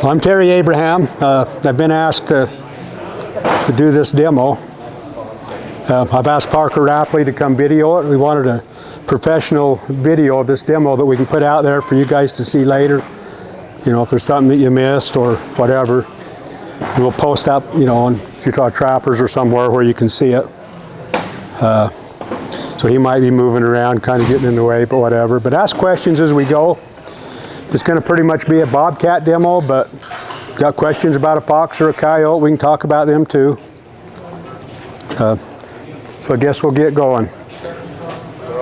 I'm Terry Abraham. I've been asked to do this demo. I've asked Parker Rapley to come video it. We wanted a professional video of this demo that we can put out there for you guys to see later. You know, if there's something that you missed or whatever, we'll post that, you know, on Utah Trappers or somewhere where you can see it. So he might be moving around, kind of getting in the way, but whatever. But ask questions as we go. It's going to pretty much be a Bobcat demo, but got questions about a fox or a coyote, we can talk about them too. So I guess we'll get going.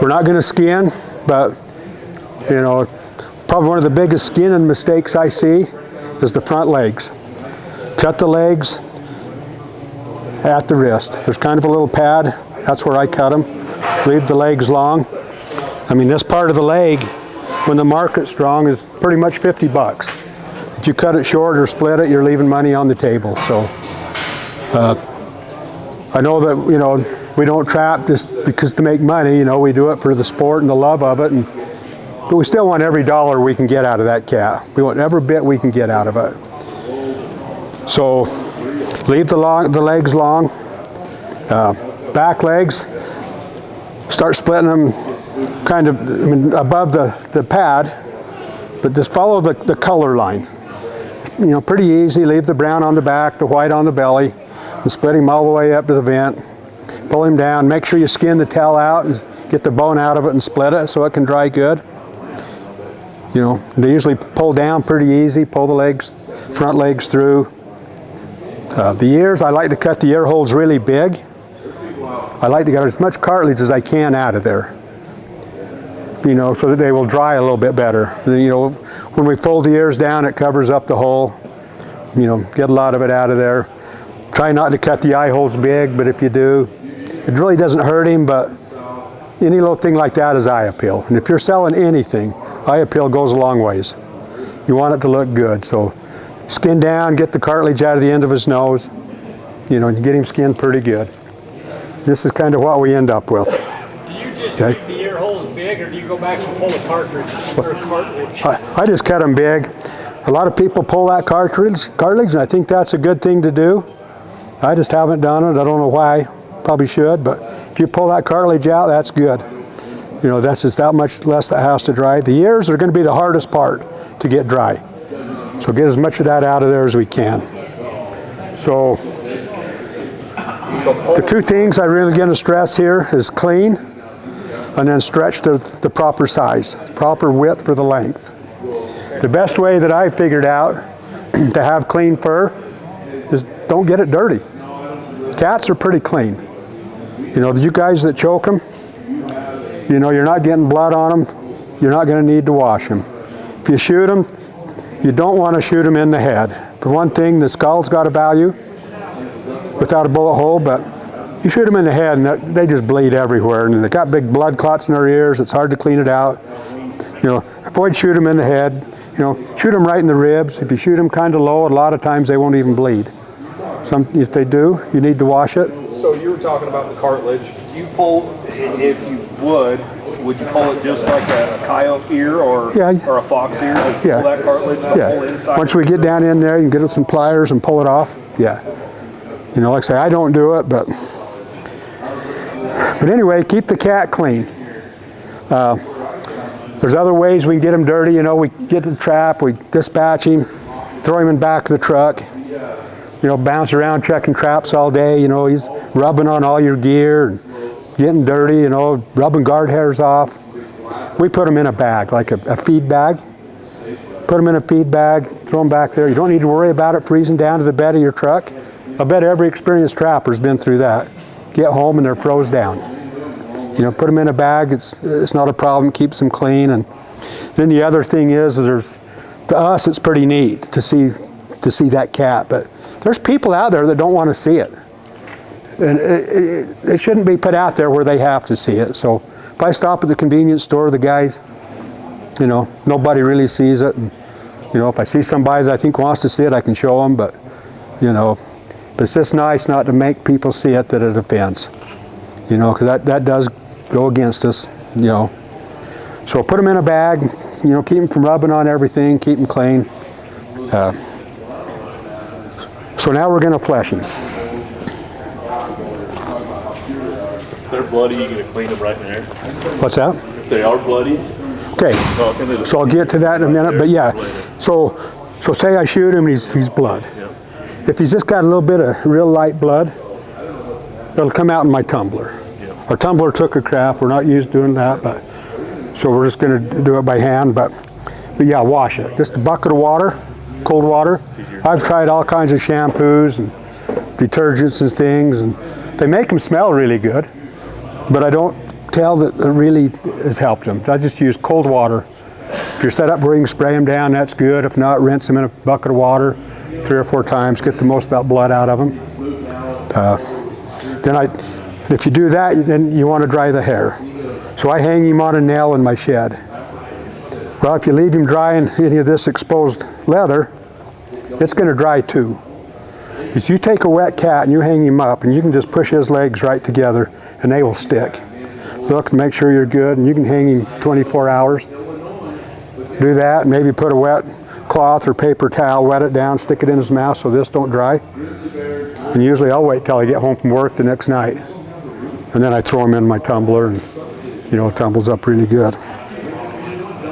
We're not going to skin, but you know, probably one of the biggest skinning mistakes I see is the front legs. Cut the legs at the wrist. There's kind of a little pad. That's where I cut them. Leave the legs long. I mean, this part of the leg, when the market's strong, is pretty much 50 bucks. If you cut it short or split it, you're leaving money on the table. So I know that, you know, we don't trap just because to make money. You know, we do it for the sport and the love of it. But we still want every dollar we can get out of that cat. We want every bit we can get out of it. So leave the legs long. Back legs, start splitting them kind of, I mean, above the pad, but just follow the color line. You know, pretty easy. Leave the brown on the back, the white on the belly, and split him all the way up to the vent. Pull him down. Make sure you skin the tail out and get the bone out of it and split it so it can dry good. You know, they usually pull down pretty easy. Pull the legs, front legs through. The ears, I like to cut the ear holes really big. I like to get as much cartilage as I can out of there, you know, so that they will dry a little bit better. And then, you know, when we fold the ears down, it covers up the hole. You know, get a lot of it out of there. Try not to cut the eye holes big, but if you do, it really doesn't hurt him, but any little thing like that is eye appeal. And if you're selling anything, eye appeal goes a long ways. You want it to look good, so skin down, get the cartilage out of the end of his nose, you know, and get him skinned pretty good. This is kind of what we end up with. Do you just keep the ear holes big, or do you go back and pull a cartridge or a cartilage? I just cut them big. A lot of people pull that cartilage, and I think that's a good thing to do. I just haven't done it. I don't know why. Probably should, but if you pull that cartilage out, that's good. You know, that's just that much less that has to dry. The ears are going to be the hardest part to get dry. So get as much of that out of there as we can. So the two things I really going to stress here is clean and then stretch to the proper size, proper width for the length. The best way that I figured out to have clean fur is don't get it dirty. Cats are pretty clean. You know, you guys that choke them, you know, you're not getting blood on them. You're not going to need to wash them. If you shoot them, you don't want to shoot them in the head. For one thing, the skull's got a value without a bullet hole, but you shoot them in the head and they just bleed everywhere. And they got big blood clots in their ears. It's hard to clean it out. You know, avoid shoot them in the head. You know, shoot them right in the ribs. If you shoot them kind of low, a lot of times they won't even bleed. If they do, you need to wash it. So you were talking about the cartilage. You pull, if you would you pull it just like a coyote ear or a fox ear? Pull that cartilage the whole inside? Once we get down in there, you can get some pliers and pull it off. Yeah. You know, like I say, I don't do it, but anyway, keep the cat clean. There's other ways we can get him dirty. You know, we get the trap, we dispatch him, throw him in the back of the truck. You know, bounce around checking traps all day. You know, he's rubbing on all your gear and getting dirty, you know, rubbing guard hairs off. We put them in a bag, like a feed bag. Put them in a feed bag, throw them back there. You don't need to worry about it freezing down to the bed of your truck. I bet every experienced trapper's been through that. Get home and they're froze down. You know, put them in a bag, it's not a problem, keeps them clean. And then the other thing is to us, it's pretty neat to see that cat, but there's people out there that don't want to see it. And it shouldn't be put out there where they have to see it. So if I stop at the convenience store, the guys, you know, nobody really sees it. And, you know, if I see somebody that I think wants to see it, I can show them, but, you know, but it's just nice not to make people see it that it offends. You know, because that does go against us, you know. So put them in a bag, you know, keep them from rubbing on everything, keep them clean. So now we're going to flesh him. If they're bloody, you gonna clean them right in there? What's that? If they are bloody? Okay, so I'll get to that in a minute, but yeah, so say I shoot him and he's blood. If he's just got a little bit of real light blood, it'll come out in my tumbler. Our tumbler took a crap, we're not used to doing that, but so we're just gonna do it by hand, but yeah, wash it. Just a bucket of water, cold water. I've tried all kinds of shampoos and detergents and things, and they make them smell really good, but I don't tell that it really has helped them. I just use cold water. If you're set up where you can spray them down, that's good. If not, rinse them in a bucket of water 3 or 4 times, get the most of that blood out of them. If you do that, then you want to dry the hair. So I hang him on a nail in my shed. Well, if you leave him dry in any of this exposed leather, it's going to dry too. Because you take a wet cat and you hang him up and you can just push his legs right together and they will stick. Look, make sure you're good, and you can hang him 24 hours. Do that, maybe put a wet cloth or paper towel, wet it down, stick it in his mouth so this don't dry. And usually I'll wait till I get home from work the next night. And then I throw him in my tumbler and, you know, it tumbles up really good.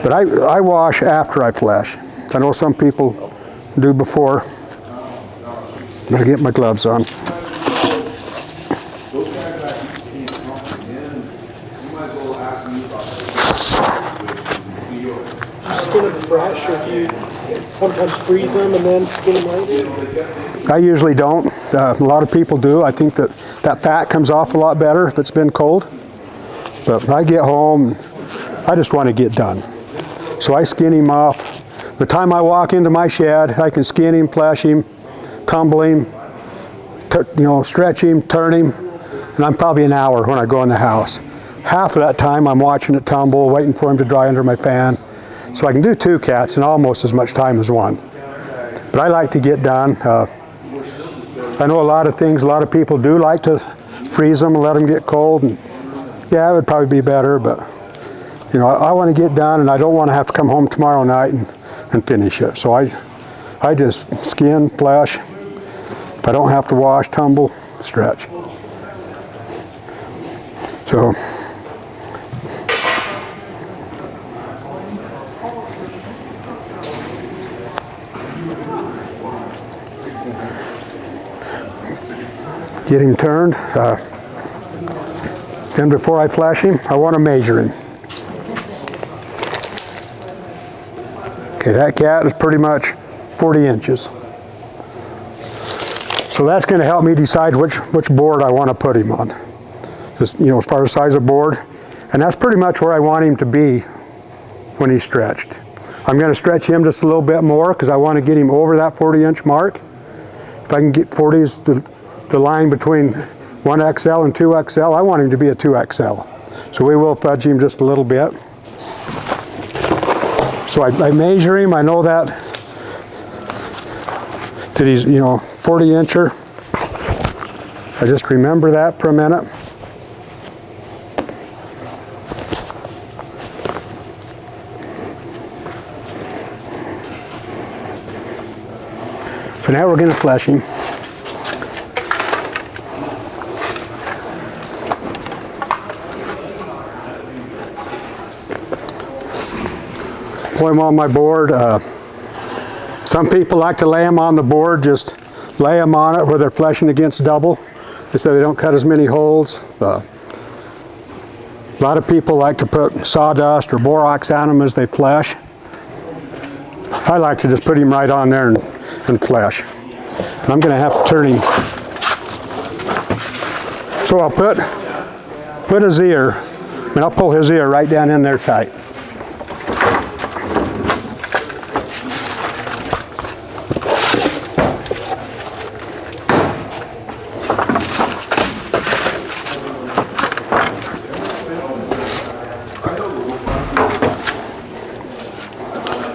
But I wash after I flesh. I know some people do before. I'm gonna get my gloves on. Skin them fresh, or do you sometimes freeze them and then skin them later? I usually don't. A lot of people do. I think that fat comes off a lot better if it's been cold. But when I get home, I just want to get done. So I skin him off. The time I walk into my shed, I can skin him, flesh him, tumble him, stretch him, turn him, and I'm probably an hour when I go in the house. Half of that time I'm watching it tumble, waiting for him to dry under my fan. So I can do 2 cats in almost as much time as 1. But I like to get done. I know a lot of people do like to freeze them and let them get cold. And yeah, it would probably be better, but you know, I want to get done and I don't want to have to come home tomorrow night and finish it. So I just skin, flesh. If I don't have to wash, tumble, stretch. So get him turned. Then before I flesh him, I want to measure him. Okay, that cat is pretty much 40 inches. So that's going to help me decide which board I want to put him on. Just, you know, as far as size of board. And that's pretty much where I want him to be when he's stretched. I'm going to stretch him just a little bit more because I want to get him over that 40-inch mark. If I can get 40 is the line between 1XL and 2XL, I want him to be a 2XL. So we will fudge him just a little bit. So I measure him, I know that he's, 40-incher. I just remember that for a minute. So now we're going to flesh him. Put him on my board. Some people like to lay them on the board, just lay them on it where they're fleshing against double. They say they don't cut as many holes. A lot of people like to put sawdust or borax on them as they flesh. I like to just put him right on there and flesh. And I'm going to have to turn him. So I'll put his ear, and I'll pull his ear right down in there tight.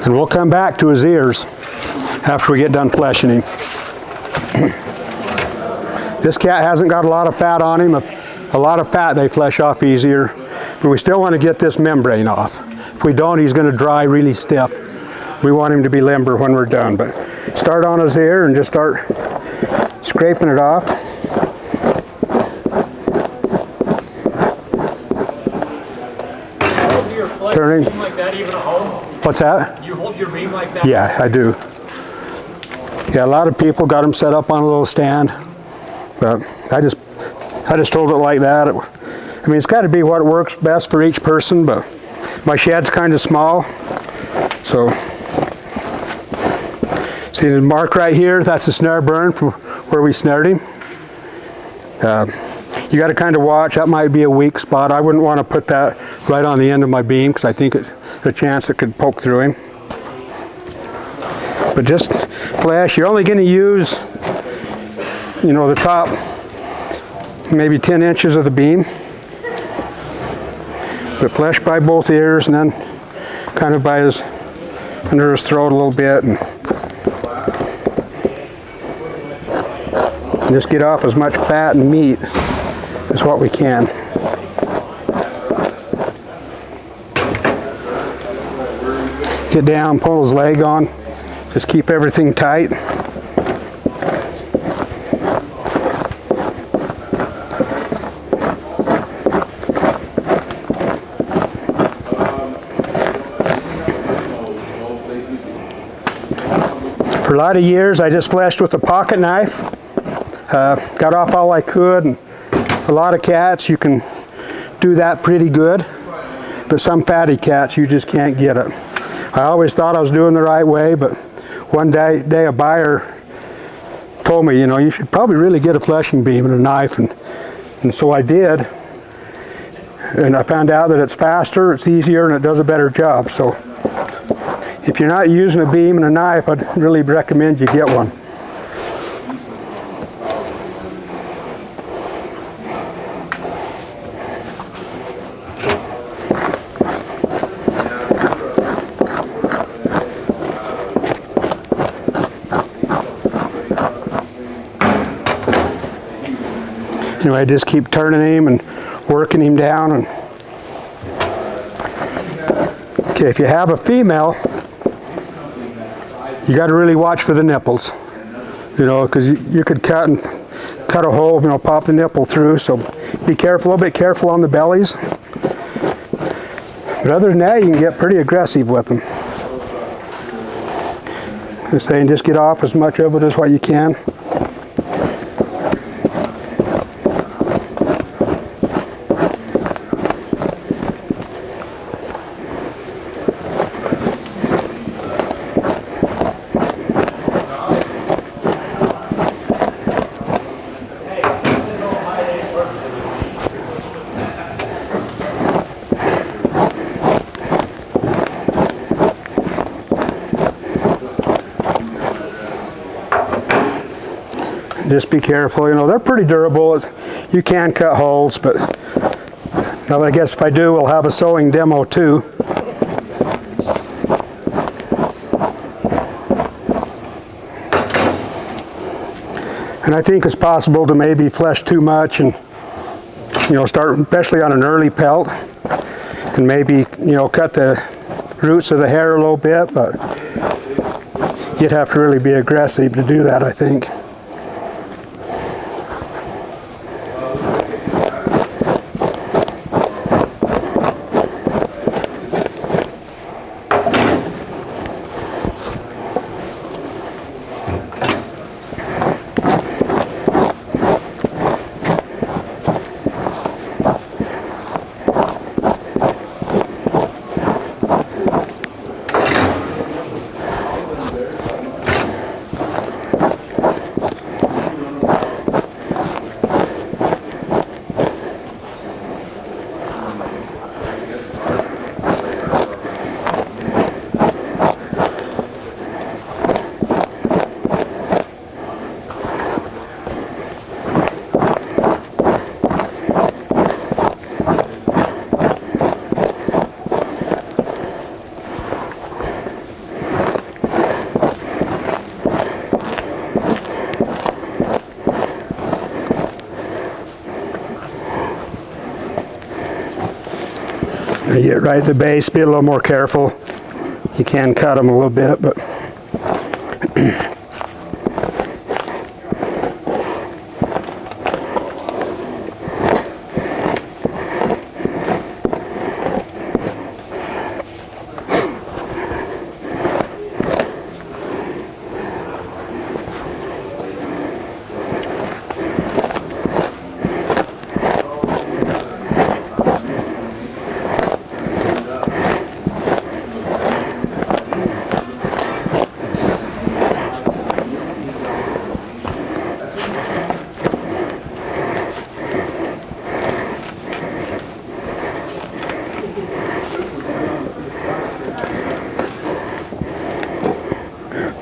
And we'll come back to his ears after we get done fleshing him. This cat hasn't got a lot of fat on him. A lot of fat they flesh off easier, but we still want to get this membrane off. If we don't, he's going to dry really stiff. We want him to be limber when we're done, but start on his ear and just start scraping it off. Hold your flesh Turning. beam like that even at home? What's that? You hold your beam like that? Yeah, I do. Yeah, a lot of people got them set up on a little stand, but I just hold it like that. I mean, it's got to be what works best for each person, but my shed's kind of small, so see the mark right here, that's the snare burn from where we snared him. You got to kind of watch, that might be a weak spot. I wouldn't want to put that right on the end of my beam because I think it's a chance it could poke through him. But just flesh, you're only going to use, you know, the top maybe 10 inches of the beam. But flesh by both ears and then kind of by his, under his throat a little bit, and just get off as much fat and meat as what we can. Get down, pull his leg on, just keep everything tight. For a lot of years I just fleshed with a pocket knife. Got off all I could, and a lot of cats you can do that pretty good, but some fatty cats you just can't get it. I always thought I was doing the right way, but one day a buyer told me, you know, you should probably really get a fleshing beam and a knife, and so I did, and I found out that it's faster, it's easier, and it does a better job. So if you're not using a beam and a knife, I'd really recommend you get one. Anyway, just keep turning him and working him down. And okay, if you have a female, you got to really watch for the nipples, you know, because you could cut a hole, you know, pop the nipple through. So be careful, a little bit careful on the bellies. But other than that, you can get pretty aggressive with them. Just saying, just get off as much of it as what you can. Just be careful, you know, they're pretty durable. You can cut holes, but well, I guess if I do, we'll have a sewing demo too. And I think it's possible to maybe flesh too much and, you know, start especially on an early pelt and maybe, you know, cut the roots of the hair a little bit, but you'd have to really be aggressive to do that, I think. You get right at the base, be a little more careful. You can cut them a little bit, but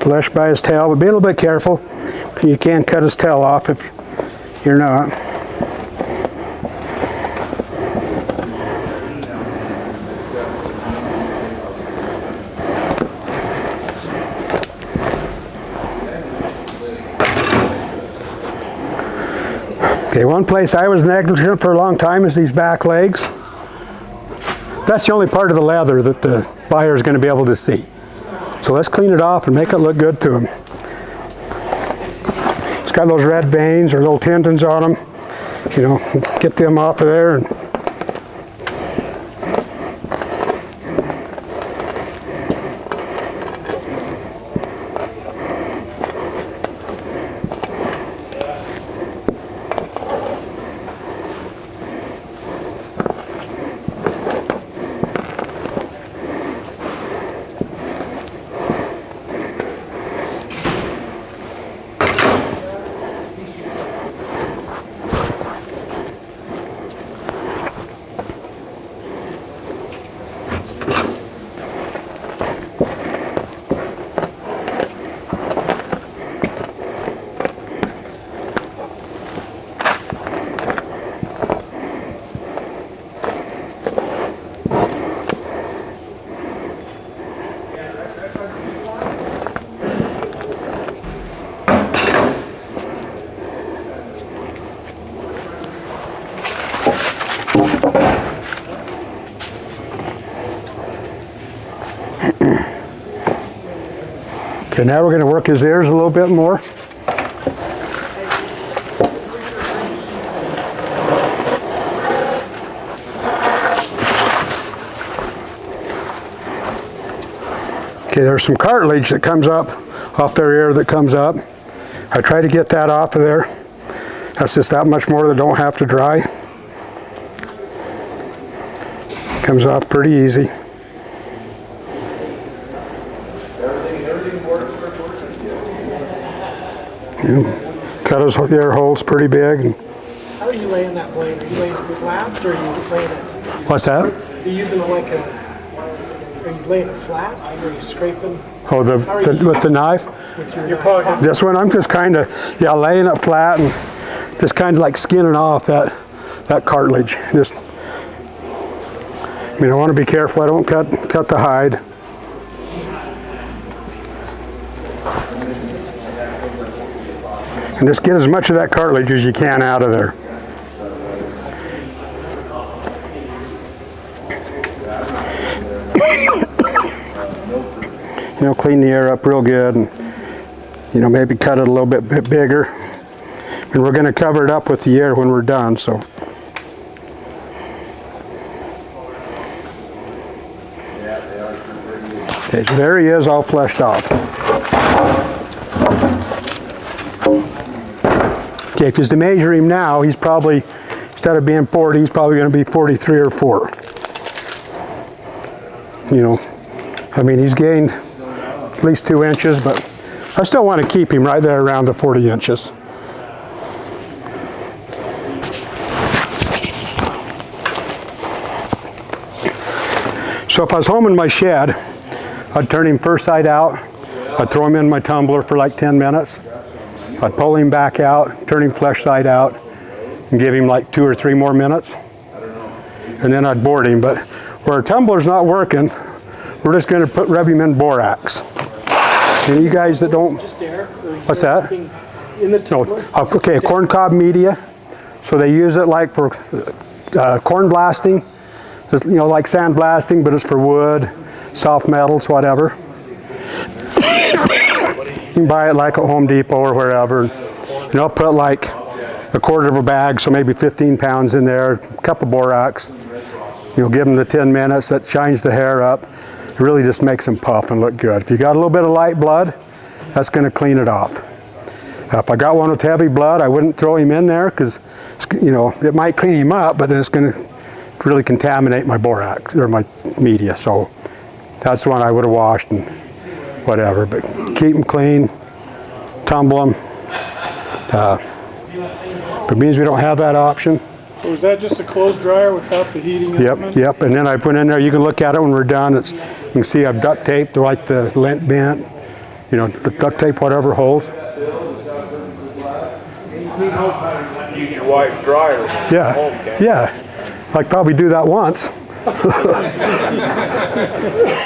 flesh by his tail, but be a little bit careful. You can cut his tail off if you're not. Okay, one place I was negligent for a long time is these back legs. That's the only part of the leather that the buyer is going to be able to see. So let's clean it off and make it look good to him. It's got those red veins or little tendons on them. You know, get them off of there. And okay, now we're going to work his ears a little bit more. Okay, there's some cartilage that comes up off their ear that comes up. I try to get that off of there. That's just that much more that don't have to dry. Comes off pretty easy. Yeah. Cut his ear holes pretty big. How are you laying that blade? Are you laying it flat or are you laying it? What's that? Are you using it like a? Are you laying it flat? Or are you scraping? Oh, with the knife? With your pocket. This one, I'm just kind of, yeah, laying it flat and just kind of like skinning off that cartilage. Just, I mean, I want to be careful I don't cut the hide. And just get as much of that cartilage as you can out of there. You know, clean the ear up real good and, you know, maybe cut it a little bit bigger. And we're going to cover it up with the ear when we're done, so. Okay, so there he is, all fleshed off. Okay, if he's to measure him now, he's probably, instead of being 40, he's probably going to be 43 or 4. You know, I mean, he's gained at least 2 inches, but I still want to keep him right there around the 40 inches. So if I was home in my shed, I'd turn him first side out, I'd throw him in my tumbler for like 10 minutes, I'd pull him back out, turn him flesh side out, and give him like 2 or 3 more minutes, and then I'd board him. But where our tumbler's not working, we're just going to rub him in borax. And you guys that don't, Just air? What's that? In the no, tumbler? okay, a corn cob media. So they use it like for corn blasting, you know, like sand blasting, but it's for wood, soft metals, whatever. You can buy it like at Home Depot or wherever. You know, put like a quarter of a bag, so maybe 15 pounds in there, a cup of borax. You know, give them the 10 minutes, that shines the hair up. It really just makes them puff and look good. If you got a little bit of light blood, that's going to clean it off. If I got one with heavy blood, I wouldn't throw him in there because, you know, it might clean him up, but then it's going to really contaminate my borax or my media. So that's the one I would have washed and whatever. But keep them clean, tumble them. But it means we don't have that option. So is that just a clothes dryer without the heating element? Yep. And then I put in there, you can look at it when we're done. You can see I've duct taped like the lint bent. You know, the duct tape, whatever holds. Use your wife's dryer. Yeah, yeah. I'd probably do that once.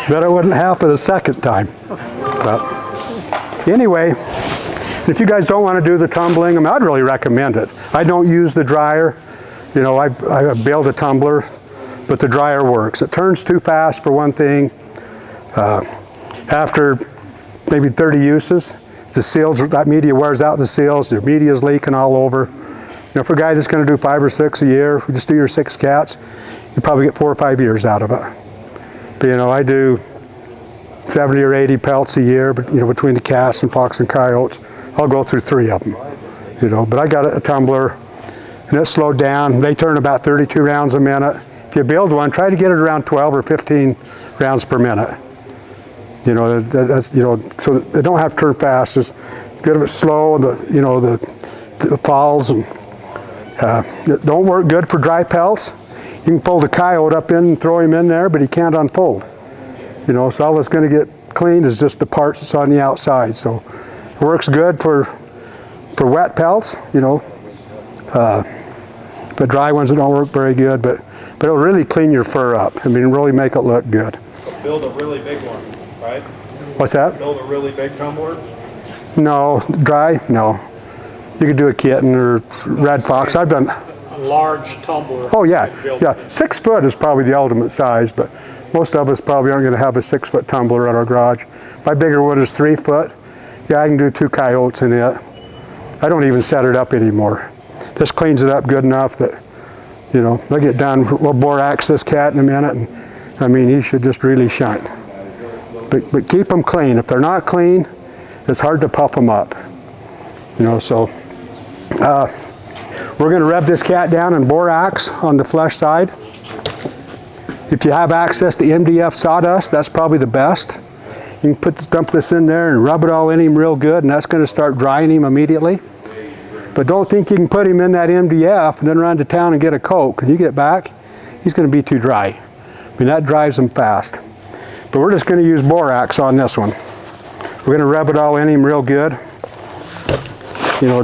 But it wouldn't happen a second time. But anyway, if you guys don't want to do the tumbling, I mean, I'd really recommend it. I don't use the dryer. You know, I build a tumbler, but the dryer works. It turns too fast for one thing. After maybe 30 uses, the seals, that media wears out the seals, the media is leaking all over. You know, for a guy that's going to do 5 or 6 a year, if you just do your 6 cats, you probably get 4 or 5 years out of it. But you know, I do 70 or 80 pelts a year, but you know, between the cats and fox and coyotes, I'll go through 3 of them. You know, but I got a tumbler, and it's slowed down. They turn about 32 rounds a minute. If you build one, try to get it around 12 or 15 rounds per minute. You know, that's, you know, so they don't have to turn fast. It's good if it's slow, you know, the falls, and it don't work good for dry pelts. You can fold a coyote up in and throw him in there, but he can't unfold. You know, so all that's going to get cleaned is just the parts that's on the outside. So it works good for wet pelts, you know, but dry ones that don't work very good. But it'll really clean your fur up. I mean, really make it look good. Build a really big one, right? What's that? Build a really big tumbler? No, dry, no. You could do a kitten or red fox. I've done. A large tumbler. Oh yeah, yeah. 6 foot is probably the ultimate size, but most of us probably aren't going to have a 6 foot tumbler in our garage. My bigger one is 3 foot. Yeah, I can do 2 coyotes in it. I don't even set it up anymore. This cleans it up good enough that, you know, I'll get done. We'll borax this cat in a minute, and I mean, he should just really shine. But keep them clean. If they're not clean, it's hard to puff them up. You know, so we're going to rub this cat down in borax on the flesh side. If you have access to MDF sawdust, that's probably the best. You can dump this in there and rub it all in him real good, and that's going to start drying him immediately. But don't think you can put him in that MDF and then run to town and get a Coke. When you get back, he's going to be too dry. I mean, that dries him fast. But we're just going to use borax on this one. We're going to rub it all in him real good. You know,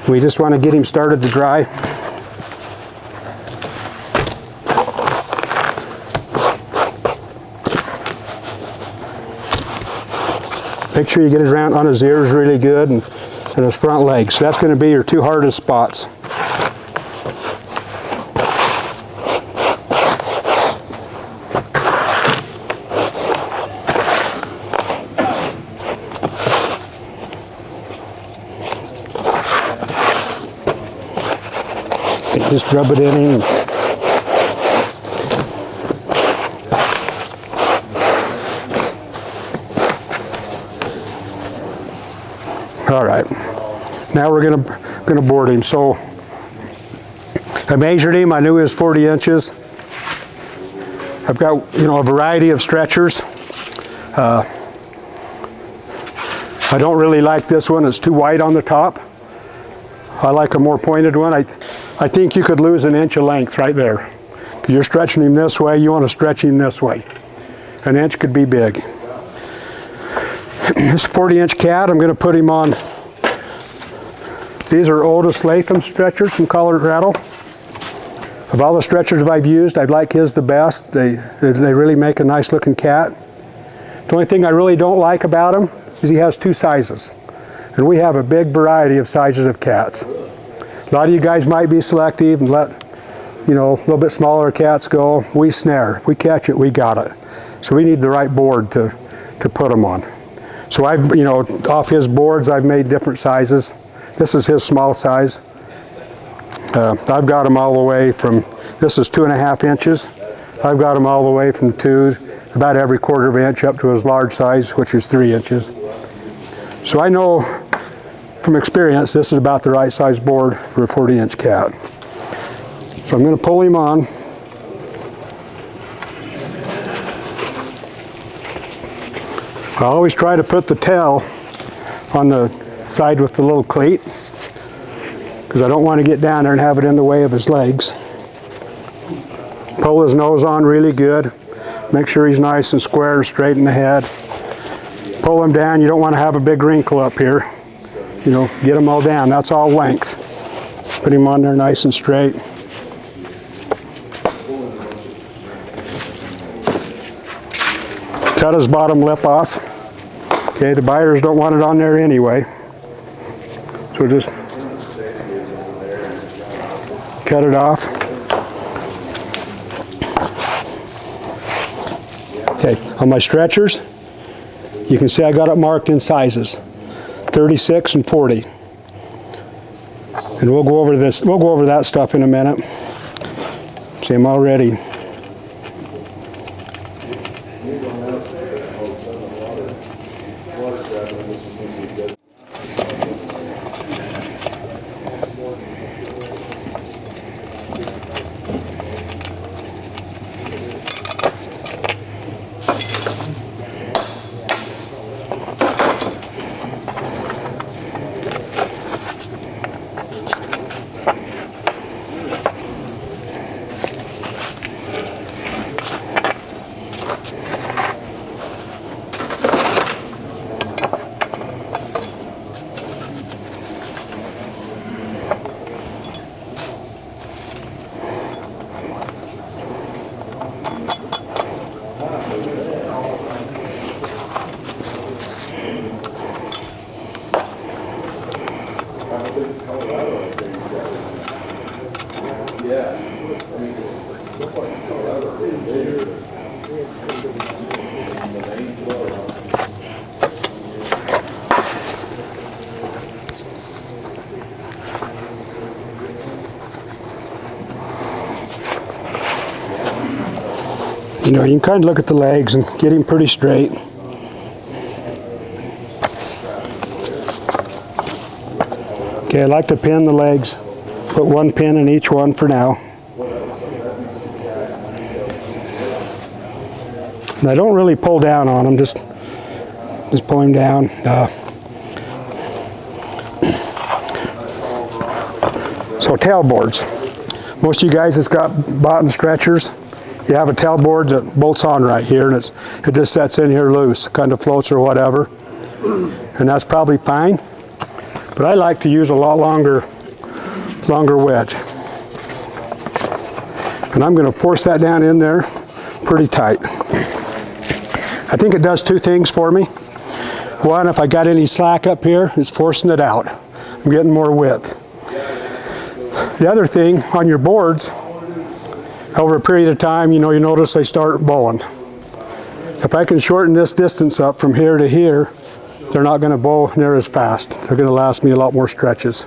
we just want to get him started to dry. Make sure you get it around on his ears really good and his front legs. So that's going to be your 2 hardest spots. Just rub it in. All right. Now we're gonna board him. So I measured him. I knew he was 40 inches. I've got, you know, a variety of stretchers. I don't really like this one. It's too wide on the top. I like a more pointed one. I think you could lose an inch of length right there. You're stretching him this way, you want to stretch him this way. An inch could be big. This 40-inch cat, I'm going to put him on. These are Otis Latham stretchers from Colorado. Of all the stretchers I've used, I like his the best. They really make a nice looking cat. The only thing I really don't like about him is he has 2 sizes. And we have a big variety of sizes of cats. A lot of you guys might be selective and let, you know, a little bit smaller cats go. We snare. If we catch it, we got it. So we need the right board to put them on. So I've, you know, off his boards, I've made different sizes. This is his small size. I've got them all the way from, this is 2.5 inches. I've got them all the way from 2, about every 1/4 inch up to his large size, which is 3 inches. So I know from experience, this is about the right size board for a 40-inch cat. So I'm going to pull him on. I always try to put the tail on the side with the little cleat, because I don't want to get down there and have it in the way of his legs. Pull his nose on really good. Make sure he's nice and square and straight in the head. pull them down, you don't want to have a big wrinkle up here. You know, get them all down. That's all length. Put him on there nice and straight. Cut his bottom lip off. Okay, the buyers don't want it on there anyway. So just cut it off. Okay, on my stretchers, you can see I got it marked in sizes, 36 and 40. And we'll go over this, we'll go over that stuff in a minute. See, I'm all ready. You know, you can kind of look at the legs and get him pretty straight. Okay, I like to pin the legs. Put one pin in each one for now. And I don't really pull down on them, just pull him down. So tailboards. Most of you guys that's got bottom stretchers, you have a tailboard that bolts on right here, and it just sets in here loose, kind of floats or whatever, and that's probably fine. But I like to use a lot longer wedge, and I'm going to force that down in there pretty tight. I think it does two things for me. One, if I got any slack up here, it's forcing it out. I'm getting more width. The other thing on your boards, over a period of time, you know, you notice they start bowing. If I can shorten this distance up from here to here, they're not going to bow near as fast. They're going to last me a lot more stretches.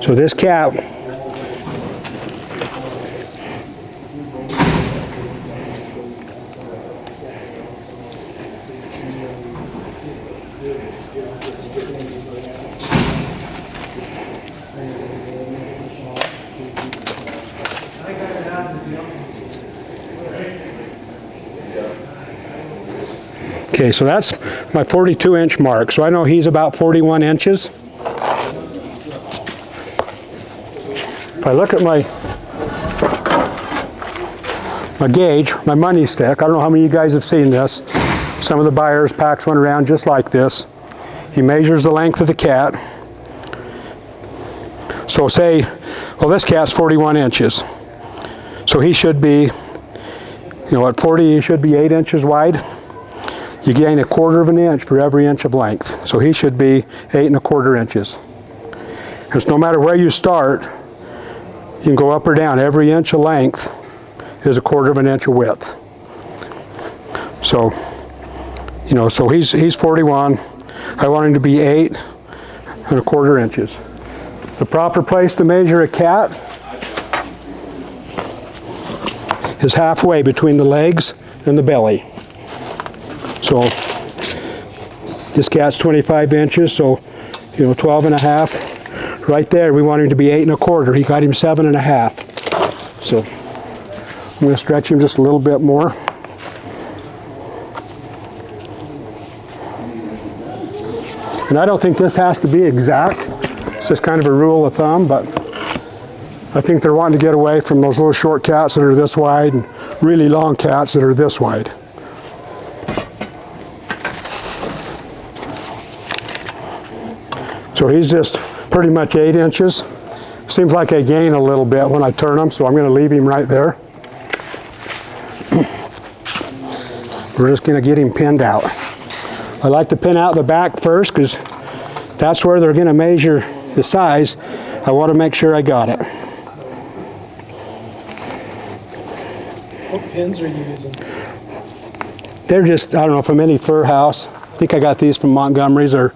So this cat, okay, so that's my 42-inch mark. So I know he's about 41 inches. If I look at my gauge, my money stick, I don't know how many of you guys have seen this. Some of the buyers packs one around just like this. He measures the length of the cat. So say, well, this cat's 41 inches. So he should be, you know, at 40, he should be 8 inches wide. You gain 1/4 of an inch for every inch of length. So he should be 8 1/4 inches. Because no matter where you start, you can go up or down. Every inch of length is 1/4 of an inch of width. So, you know, so he's 41. I want him to be 8 1/4 inches. The proper place to measure a cat is halfway between the legs and the belly. So this cat's 25 inches, so, you know, 12 1/2. Right there, we want him to be 8 1/4. He got him 7 1/2. So I'm going to stretch him just a little bit more. And I don't think this has to be exact. It's just kind of a rule of thumb, but I think they're wanting to get away from those little short cats that are this wide and really long cats that are this wide. So he's just pretty much 8 inches. Seems like I gain a little bit when I turn him, so I'm going to leave him right there. We're just going to get him pinned out. I like to pin out the back first because that's where they're going to measure the size. I want to make sure I got it. What pins are you using? They're just, I don't know, from any fur house. I think I got these from Montgomery's. They're,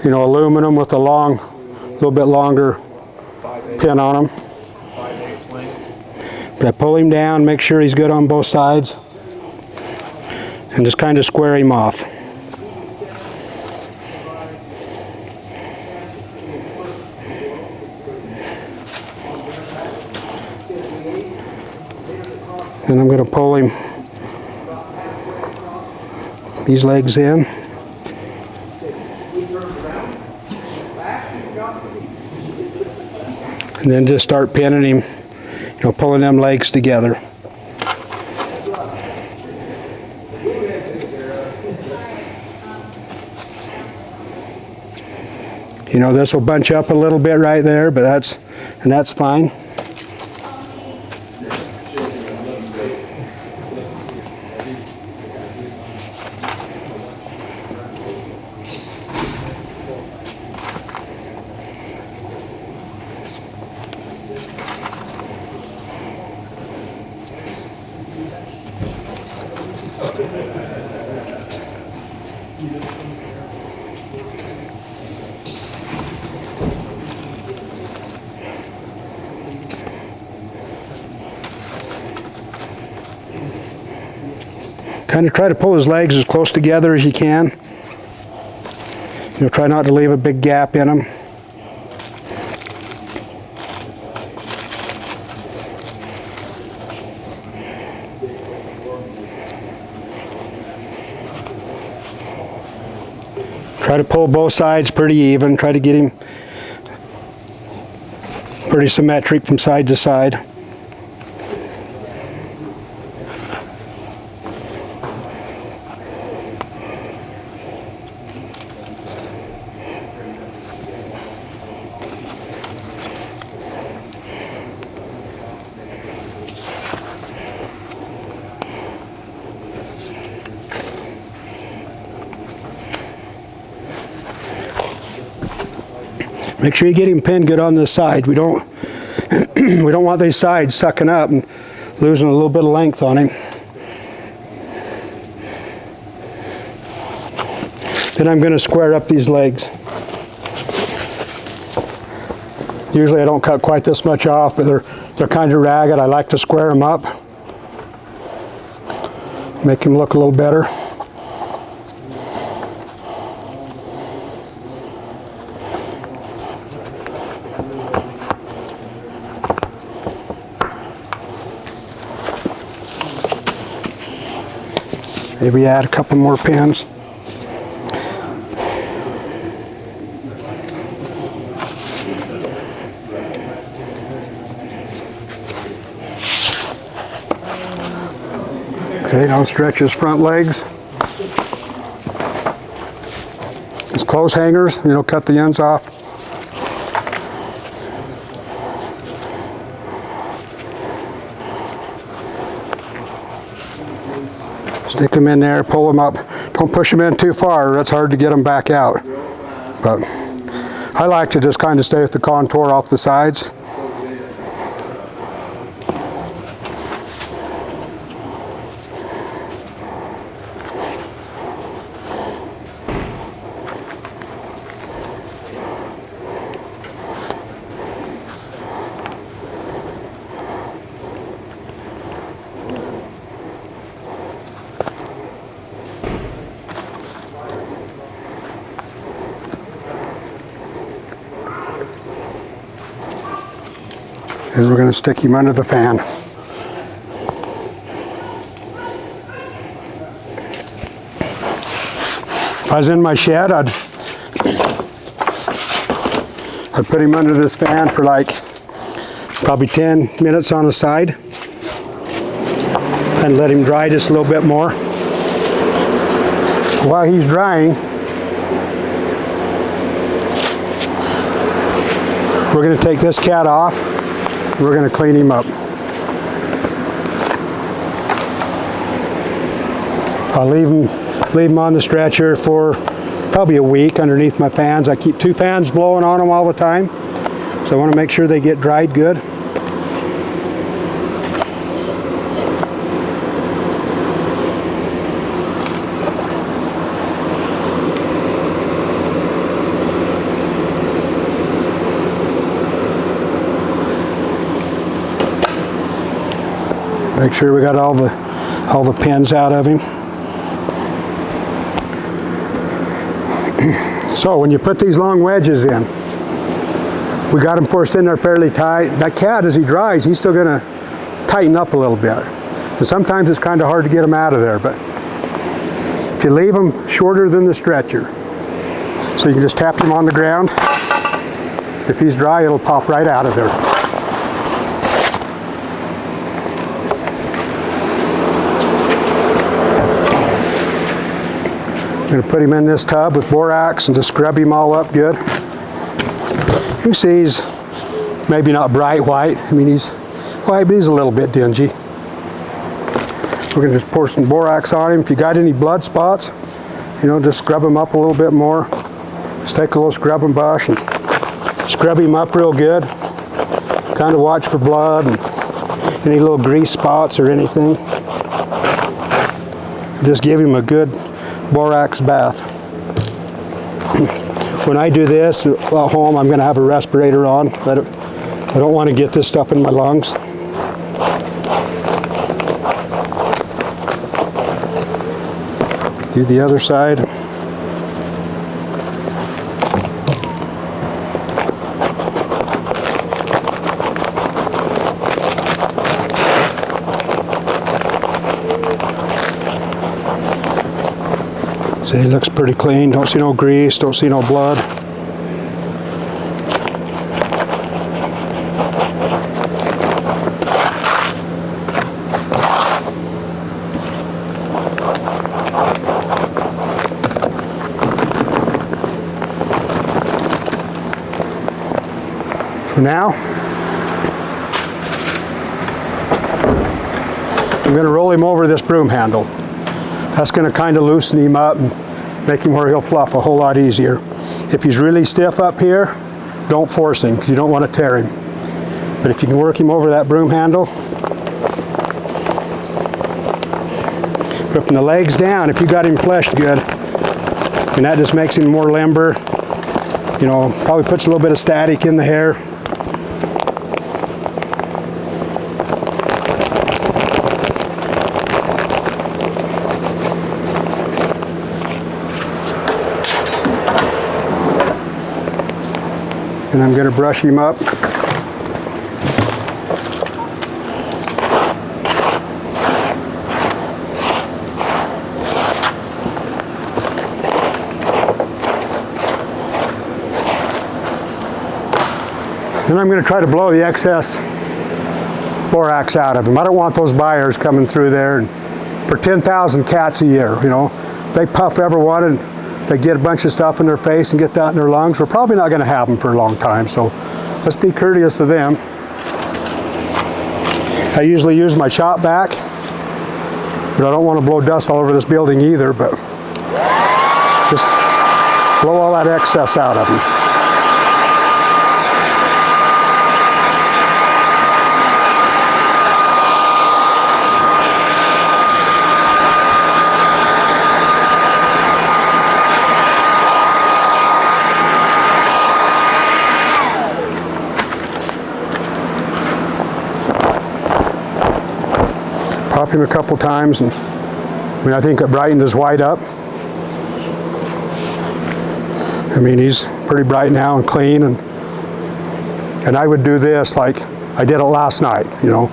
you know, aluminum with a long, little bit longer pin on them. But I pull him down, make sure he's good on both sides, and just kind of square him off. And I'm going to pull him these legs in. And then just start pinning him, you know, pulling them legs together. You know, this will bunch up a little bit right there, but that's fine. Kind of try to pull his legs as close together as you can. You know, try not to leave a big gap in them. Try to pull both sides pretty even. Try to get him pretty symmetric from side to side. Make sure you get him pinned good on this side. We don't we don't want these sides sucking up and losing a little bit of length on him. Then I'm going to square up these legs. Usually I don't cut quite this much off, but they're kind of ragged. I like to square them up, make them look a little better. Maybe add a couple more pins. Okay, now stretch his front legs. His clothes hangers, you know, cut the ends off. Stick them in there, pull them up. Don't push them in too far, that's hard to get them back out. But I like to just kind of stay with the contour off the sides. And we're going to stick him under the fan. If I was in my shed, I'd I put him under this fan for like probably 10 minutes on the side and let him dry just a little bit more. While he's drying, we're going to take this cat off. We're going to clean him up. I'll leave him on the stretcher for probably a week underneath my fans. I keep 2 fans blowing on them all the time, so I want to make sure they get dried good. Make sure we got all the pins out of him. So when you put these long wedges in, we got them forced in there fairly tight. That cat, as he dries, he's still going to tighten up a little bit. And sometimes it's kind of hard to get him out of there, but if you leave him shorter than the stretcher, so you can just tap him on the ground. If he's dry, it'll pop right out of there. I'm going to put him in this tub with borax and just scrub him all up good. You see he's maybe not bright white. I mean, he's white, but he's a little bit dingy. We're going to just pour some borax on him. If you got any blood spots, you know, just scrub him up a little bit more. Just take a little scrubbing brush and scrub him up real good. Kind of watch for blood and any little grease spots or anything. Just give him a good borax bath. When I do this at home, I'm going to have a respirator on. I don't want to get this stuff in my lungs. Do the other side. See, it looks pretty clean. Don't see no grease, don't see no blood. For now, I'm going to roll him over this broom handle. That's going to kind of loosen him up and make him where he'll fluff a whole lot easier. If he's really stiff up here, don't force him because you don't want to tear him. But if you can work him over that broom handle, but from the legs down, if you got him fleshed good, and that just makes him more limber, you know, probably puts a little bit of static in the hair. And I'm going to brush him up. Then I'm going to try to blow the excess borax out of him. I don't want those buyers coming through there and for 10,000 cats a year, you know. They puff everyone and they get a bunch of stuff in their face and get that in their lungs. We're probably not going to have them for a long time, so let's be courteous to them. I usually use my shop vac, but I don't want to blow dust all over this building either, but just blow all that excess out of them. Pop him a couple times, and I mean, I think it brightened his white up. I mean, he's pretty bright now and clean, and I would do this like I did it last night, you know,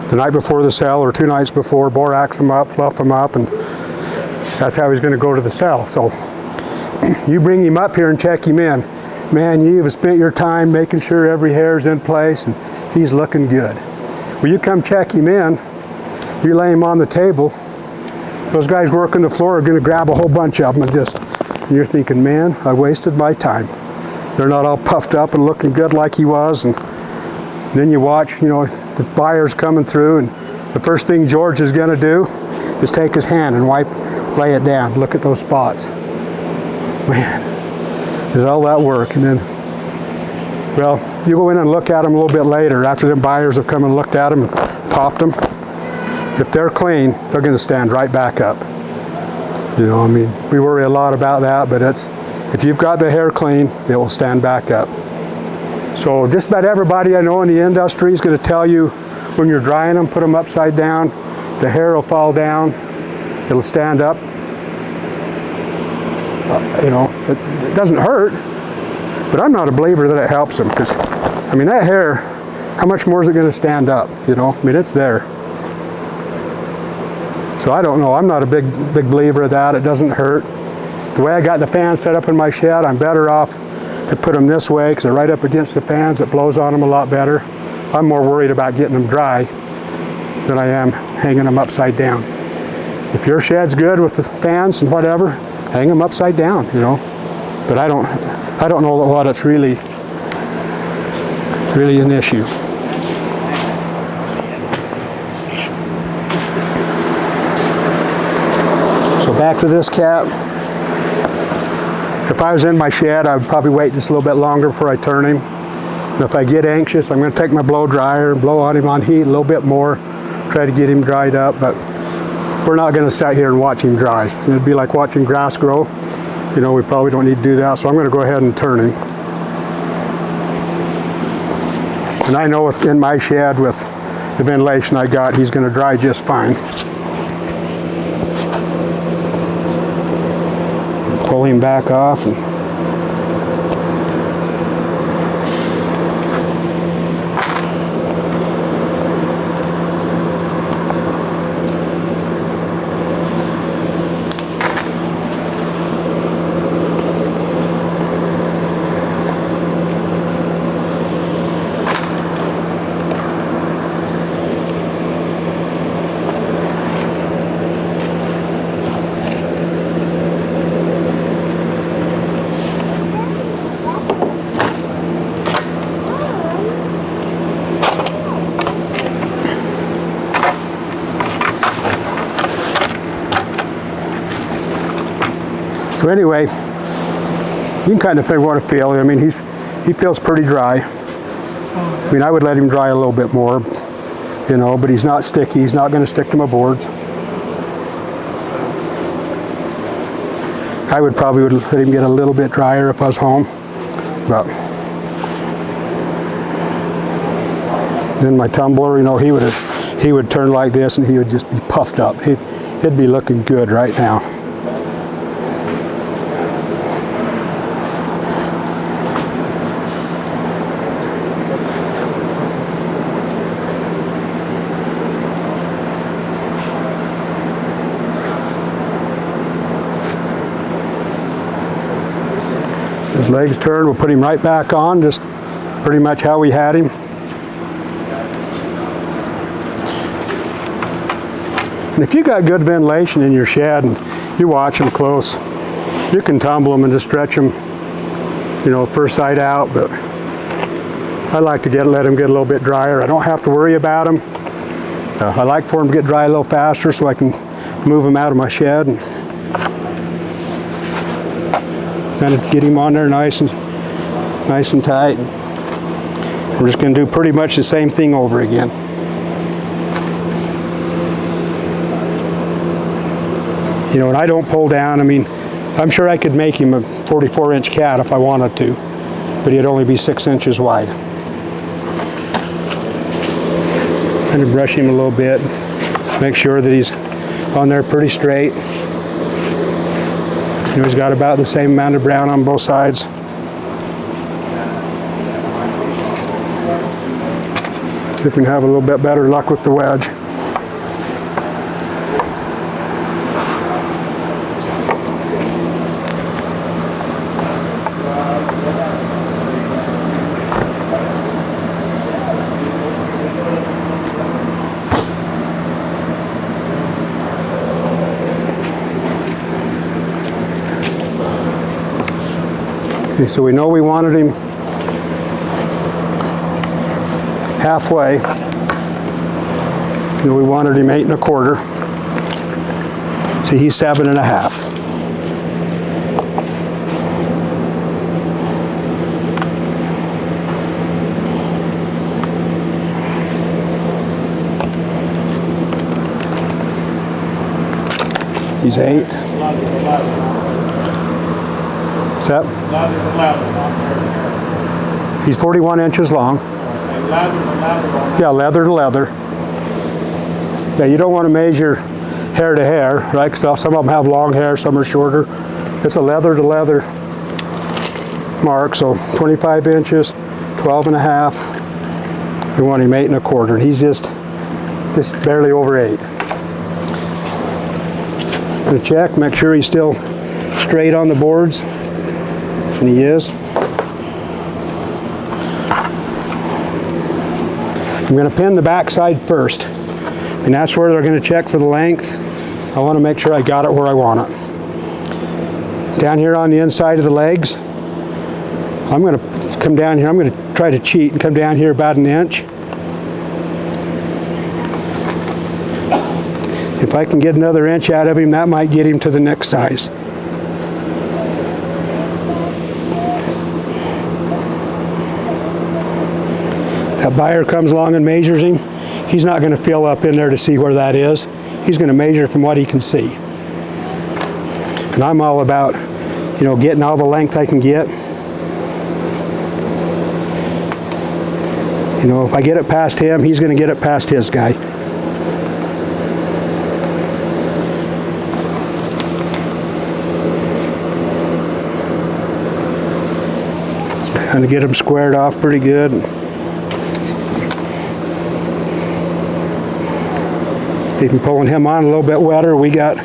the night before the sale or 2 nights before, borax him up, fluff him up, and that's how he's going to go to the cell. So you bring him up here and check him in. man, you have spent your time making sure every hair's in place and he's looking good. Well, you come check him in, you lay him on the table, those guys working the floor are going to grab a whole bunch of them and you're thinking, man, I wasted my time. They're not all puffed up and looking good like he was. And then you watch, the buyer's coming through, and the first thing George is going to do is take his hand and lay it down. Look at those spots. Man, did all that work. And then, well, you go in and look at them a little bit later after them buyers have come and looked at them and popped them. If they're clean, they're going to stand right back up. We worry a lot about that, but if you've got the hair clean, it will stand back up. So just about everybody I know in the industry is going to tell you when you're drying them, put them upside down, the hair will fall down, it'll stand up. It doesn't hurt, but I'm not a believer that it helps them because, that hair, how much more is it going to stand up? It's there. So I don't know. I'm not a big believer of that. It doesn't hurt. The way I got the fans set up in my shed, I'm better off to put them this way because they're right up against the fans. It blows on them a lot better. I'm more worried about getting them dry than I am hanging them upside down. If your shed's good with the fans and whatever, hang them upside down, But I don't know what it's really an issue. So back to this cat. If I was in my shed, I would probably wait just a little bit longer before I turn him. And if I get anxious, I'm going to take my blow dryer and blow on him on heat a little bit more, try to get him dried up, but we're not going to sit here and watch him dry. It'd be like watching grass grow. We probably don't need to do that, so I'm going to go ahead and turn him. And I know in my shed with the ventilation I got, he's going to dry just fine. Pull him back off. So anyway, you can kind of figure what I feel. He feels pretty dry. I would let him dry a little bit more, but he's not sticky. He's not going to stick to my boards. I would probably let him get a little bit drier if I was home. But then my tumbler, he would turn like this and he would just be puffed up. He'd be looking good right now. His legs turned, we'll put him right back on, just pretty much how we had him. And if you got good ventilation in your shed and you watch them close, you can tumble them and just stretch them, first side out, but I like to let them get a little bit drier. I don't have to worry about them. I like for them to get dry a little faster so I can move them out of my shed and kind of get him on there nice and tight. We're just going to do pretty much the same thing over again. And I don't pull down. I'm sure I could make him a 44-inch cat if I wanted to, but he'd only be 6 inches wide. Kind of brush him a little bit, make sure that he's on there pretty straight. He's got about the same amount of brown on both sides. See if we can have a little bit better luck with the wedge. Okay, so we know we wanted him halfway. You know, we wanted him 8 1/4. See, he's 7 1/2. He's 8. What's that? He's 41 inches long. Yeah, leather to leather. Yeah, you don't want to measure hair to hair, right? Because some of them have long hair, some are shorter. It's a leather to leather mark, so 25 inches, 12 1/2. We want him 8 1/4, and he's just barely over 8. Gonna check, make sure he's still straight on the boards, and he is. I'm going to pin the back side first, and that's where they're going to check for the length. I want to make sure I got it where I want it. Down here on the inside of the legs, I'm going to come down here. I'm going to try to cheat and come down here about 1 inch. If I can get another inch out of him, that might get him to the next size. That buyer comes along and measures him. He's not going to feel up in there to see where that is. He's going to measure from what he can see. And I'm all about, you know, getting all the length I can get. You know, if I get it past him, he's going to get it past his guy. Kind of get him squared off pretty good. Even pulling him on a little bit wetter, we got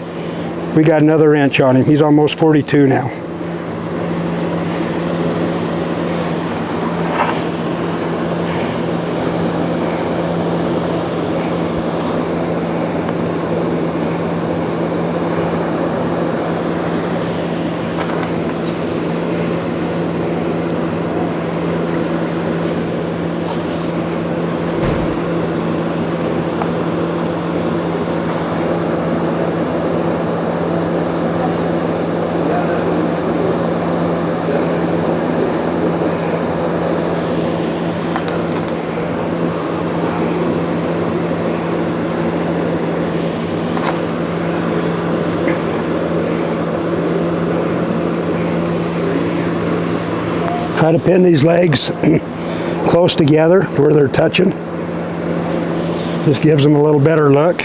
another inch on him. He's almost 42 now. Try to pin these legs close together to where they're touching. Just gives them a little better look.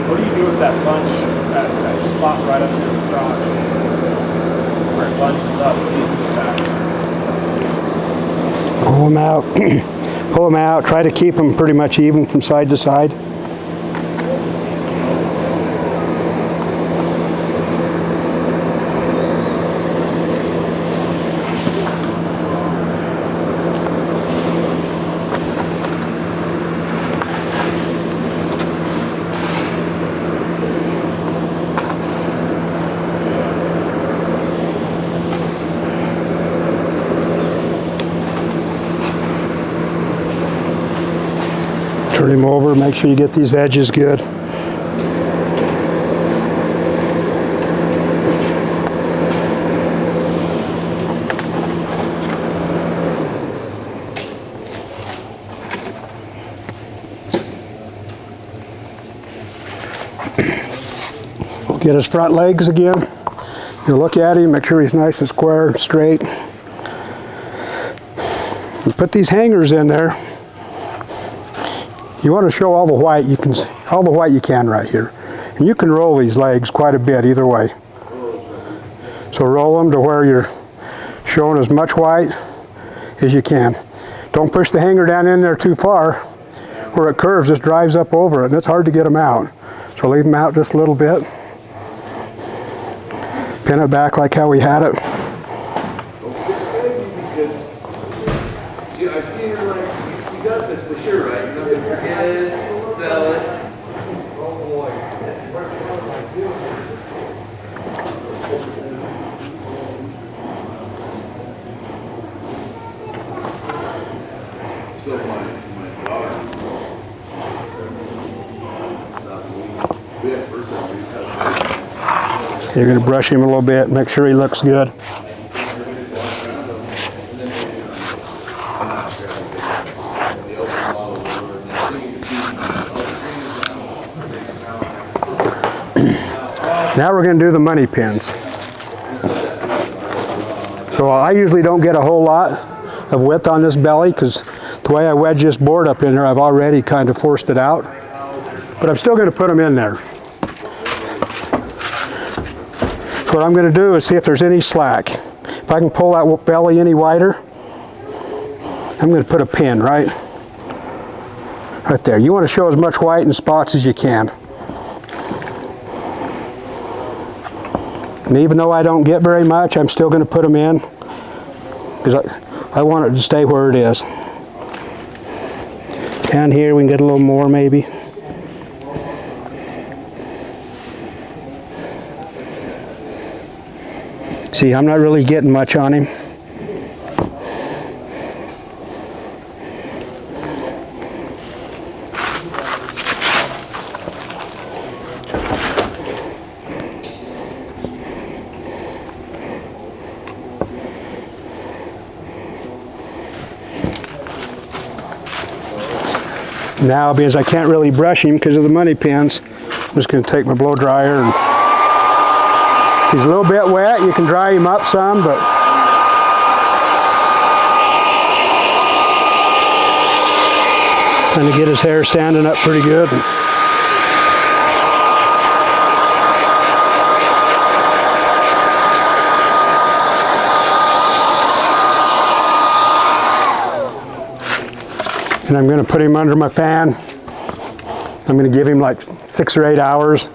What do you do with that bunch, that spot right up near the crotch? Where it bunches up, what do you do with that? Pull them out, pull them out, try to keep them pretty much even from side to side. Turn him over, make sure you get these edges good. We'll get his front legs again. You look at him, make sure he's nice and square, straight. And put these hangers in there. You want to show all the white you can, right here. And you can roll these legs quite a bit either way. So roll them to where you're showing as much white as you can. Don't push the hanger down in there too far. Where it curves, just drives up over it, and it's hard to get them out. So leave them out just a little bit. Pin it back like how we had it. seen her like, you got this for sure, right? You're not gonna forget it, sell it. You're going to brush him a little bit, make sure he looks good. Now we're going to do the money pins. So I usually don't get a whole lot of width on this belly because the way I wedge this board up in there, I've already kind of forced it out. But I'm still going to put them in there. So what I'm going to do is see if there's any slack. If I can pull that belly any wider, I'm going to put a pin right there. You want to show as much white and spots as you can. And even though I don't get very much, I'm still going to put them in because I want it to stay where it is. Down here we can get a little more maybe. See, I'm not really getting much on him. Now, because I can't really brush him because of the money pins, I'm just going to take my blow dryer and if he's a little bit wet, you can dry him up some, but trying to get his hair standing up pretty good. And I'm going to put him under my fan. I'm going to give him like 6 or 8 hours,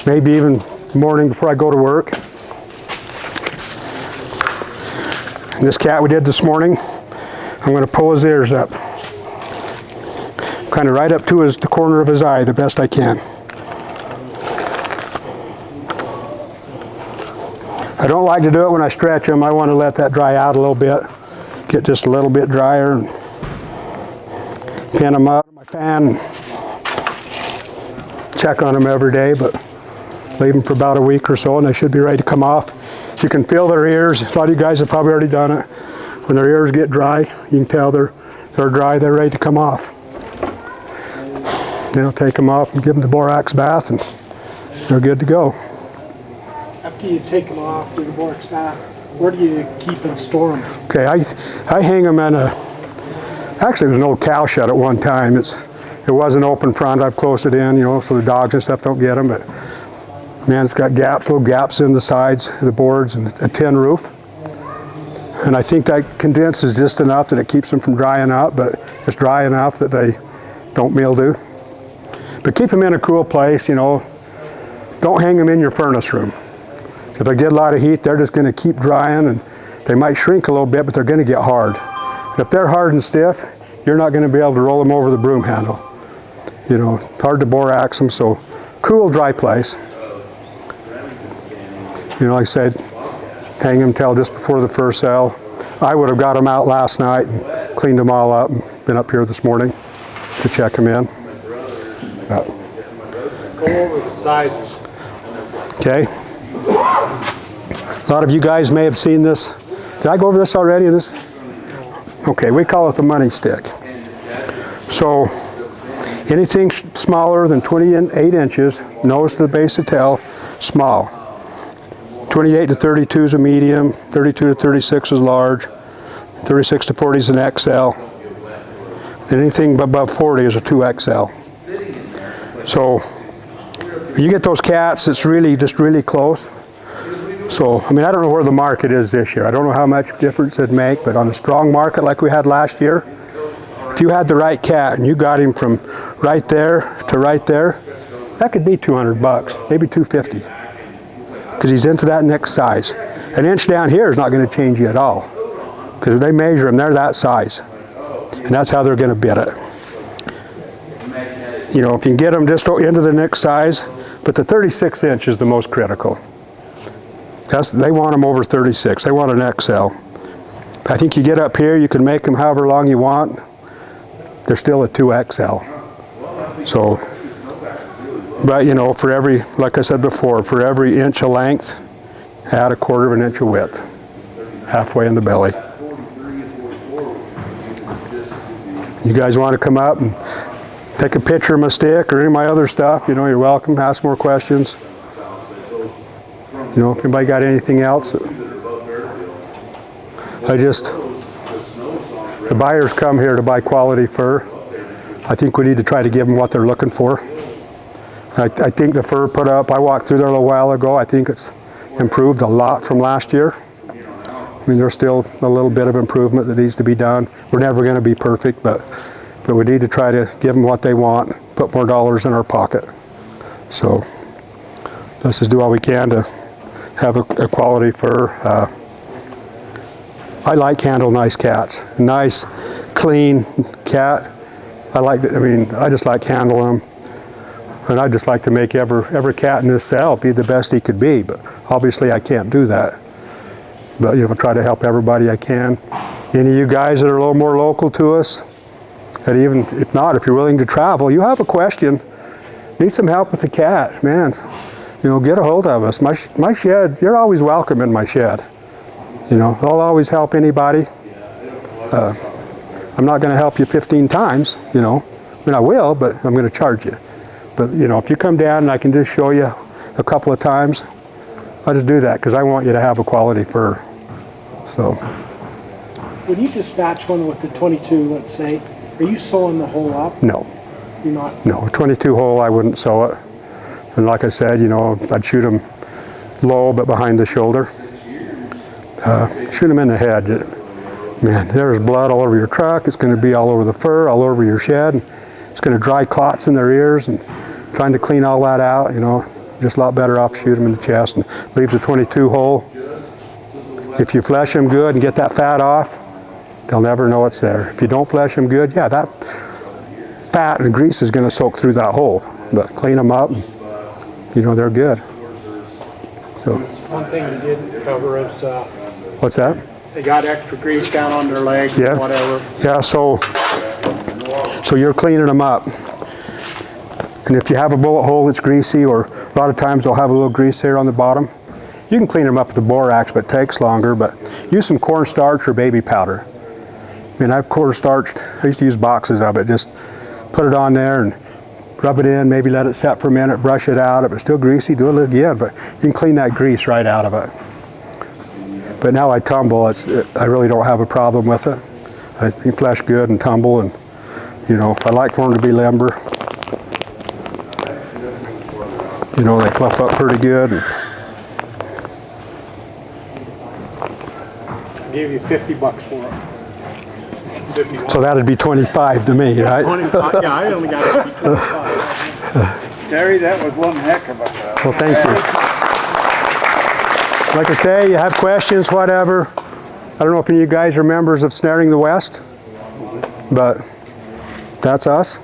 maybe even morning before I go to work. And this cat we did this morning, I'm going to pull his ears up. Kind of right up to the corner of his eye the best I can. I don't like to do it when I stretch him. I want to let that dry out a little bit. Get just a little bit drier and pin them up. My fan, check on them every day, but leave them for about a week or so and they should be ready to come off. You can feel their ears. A lot of you guys have probably already done it. When their ears get dry, you can tell they're dry, they're ready to come off. Then I'll take them off and give them the borax bath and they're good to go. After you take them off, do the borax bath, where do you keep and store them? Okay, I hang them in actually it was an old cow shed at one time. It was an open front. I've closed it in, so the dogs and stuff don't get them, but man, it's got little gaps in the sides of the boards and a tin roof. And I think that condenses just enough that it keeps them from drying out, but it's dry enough that they don't mildew. But keep them in a cool place, Don't hang them in your furnace room. If they get a lot of heat, they're just going to keep drying and they might shrink a little bit, but they're going to get hard. And if they're hard and stiff, you're not going to be able to roll them over the broom handle. It's hard to borax them, so cool, dry place. Like I said, hang them till just before the first sale. I would have got them out last night and cleaned them all up and been up here this morning to check them in. Go over the sizes. Okay. A lot of you guys may have seen this. Did I go over this already? Okay, we call it the money stick. So anything smaller than 28 inches, nose to the base of tail, small. 28 to 32 is a medium, 32 to 36 is large, 36 to 40 is an XL. Anything above 40 is a 2XL. So you get those cats, it's really close. So, I don't know where the market is this year. I don't know how much difference it'd make, but on a strong market like we had last year, if you had the right cat and you got him from right there to right there, that could be $200, maybe $250. Because he's into that next size. An inch down here is not going to change you at all. Because if they measure them, they're that size. And that's how they're going to bid it. You know, if you can get them just into the next size, but the 36 inch is the most critical. They want them over 36. They want an XL. I think you get up here, you can make them however long you want. They're still a 2XL. So, but you know, for every, like I said before, for every inch of length, add a 1/4 of an inch of width, halfway in the belly. You guys want to come up and take a picture of my stick or any of my other stuff, you know, you're welcome. Ask more questions. You know, if anybody got anything else. The buyers come here to buy quality fur. I think we need to try to give them what they're looking for. I think the fur put up, I walked through there a little while ago, I think it's improved a lot from last year. I mean, there's still a little bit of improvement that needs to be done. We're never going to be perfect, but we need to try to give them what they want, put more dollars in our pocket. So let's just do all we can to have a quality fur. I like handle nice cats. A nice, clean cat. I just like handling them. And I just like to make every cat in this cell be the best he could be. But obviously I can't do that. But you know, try to help everybody I can. Any of you guys that are a little more local to us, and even if not, if you're willing to travel, you have a question, need some help with the cat, man, you know, get a hold of us. My shed, you're always welcome in my shed. You know, I'll always help anybody. I'm not going to help you 15 times, you know. I mean, I will, but I'm going to charge you. But, you know, if you come down and I can just show you a couple of times, I'll just do that because I want you to have a quality fur. So. When you dispatch one with the 22, let's say, are you sewing the hole up? No. You're not? No, 22 hole, I wouldn't sew it. And like I said, you know, I'd shoot them low but behind the shoulder. Shoot them in the head. Man, there's blood all over your truck. It's going to be all over the fur, all over your shed. It's going to dry clots in their ears, and trying to clean all that out, you know, just a lot better off shoot them in the chest and leaves a 22 hole. If you flesh them good and get that fat off, they'll never know it's there. If you don't flesh them good, yeah, that fat and grease is going to soak through that hole. But clean them up, and, you know, they're good. So. One thing you didn't cover is What's that? they got extra grease down on their legs Yeah. or whatever. Yeah, so you're cleaning them up. And if you have a bullet hole that's greasy, or a lot of times they'll have a little grease here on the bottom, you can clean them up with the borax, but it takes longer. But use some cornstarch or baby powder. I mean, I've cornstarched, I used to use boxes of it. Just put it on there and rub it in, maybe let it set for a minute, brush it out. If it's still greasy, do it again, but you can clean that grease right out of it. But now I tumble, I really don't have a problem with it. I can flesh good and tumble, and you know, I like for them to be limber. You know, they fluff up pretty good. And I gave you $50 for it. 51. so that'd be 25 to me, right? 25. Yeah, I only got it to be 25. Terry, that was one heck of a job. Well, thank you. Like I say, you have questions, whatever. I don't know if any of you guys are members of Snaring the West, but that's us.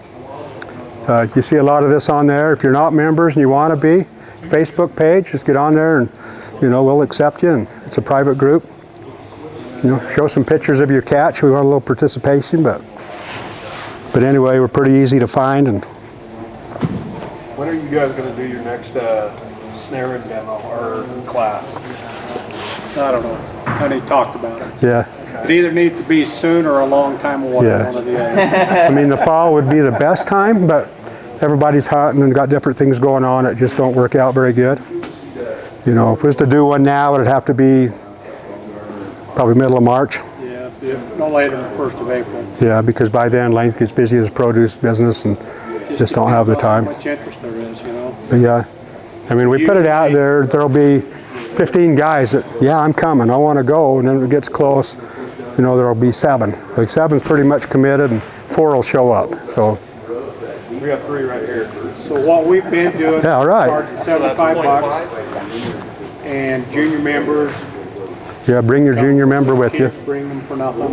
You see a lot of this on there. If you're not members and you want to be, Facebook page, just get on there and, you know, we'll accept you. And it's a private group. You know, show some pictures of your cat. We want a little participation, but anyway, we're pretty easy to find. And When are you guys going to do your next snaring demo or class? I don't know. I need to talk about it. yeah, It either needs to be soon or a long time away. Yeah. One or the other. I mean, the fall would be the best time, but everybody's hunting and got different things going on. It just don't work out very good. You know, if we was to do one now, it'd have to be probably middle of March. Yeah, no later than the 1st of April. Yeah, because by then Lane gets busy as produce business and just don't have the time. How much interest there is, you know. But yeah, I mean, we put it out there, there'll be 15 guys that, yeah, I'm coming, I want to go, and then it gets close, you know, there'll be 7. Like 7's pretty much committed, and 4 will show up, so. We got 3 right here. So what we've been doing, Yeah, all right. charging $75, and junior members Yeah, bring your junior member with you. Can't bring them for nothing.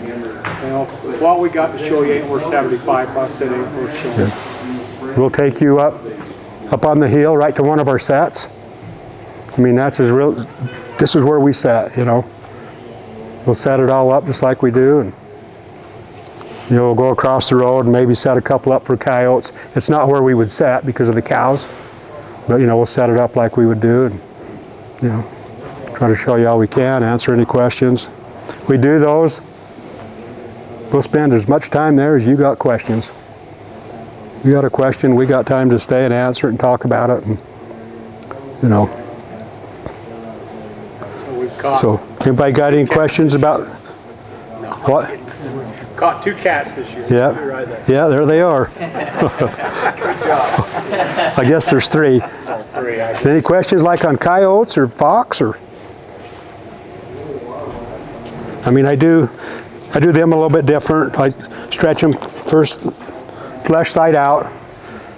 You know, what we got to show you ain't worth $75. It ain't worth showing. We'll take you up on the hill, right to one of our sets. I mean, that's as real. This is where we set. You know, we'll set it all up just like we do, and you know, we'll go across the road and maybe set a couple up for coyotes. It's not where we would set because of the cows, but you know, we'll set it up like we would do, and you know, try to show you all we can, answer any questions. We do those. We'll spend as much time there as you got questions. You got a question, we got time to stay and answer it and talk about it, and you know. So we've caught, So, anybody got any questions about what? caught 2 cats this year. Yeah, Right there. yeah, there they are. I guess there's 3. 3, Any questions like on coyotes or fox or? I mean, I do them a little bit different. I stretch them first, flesh side out.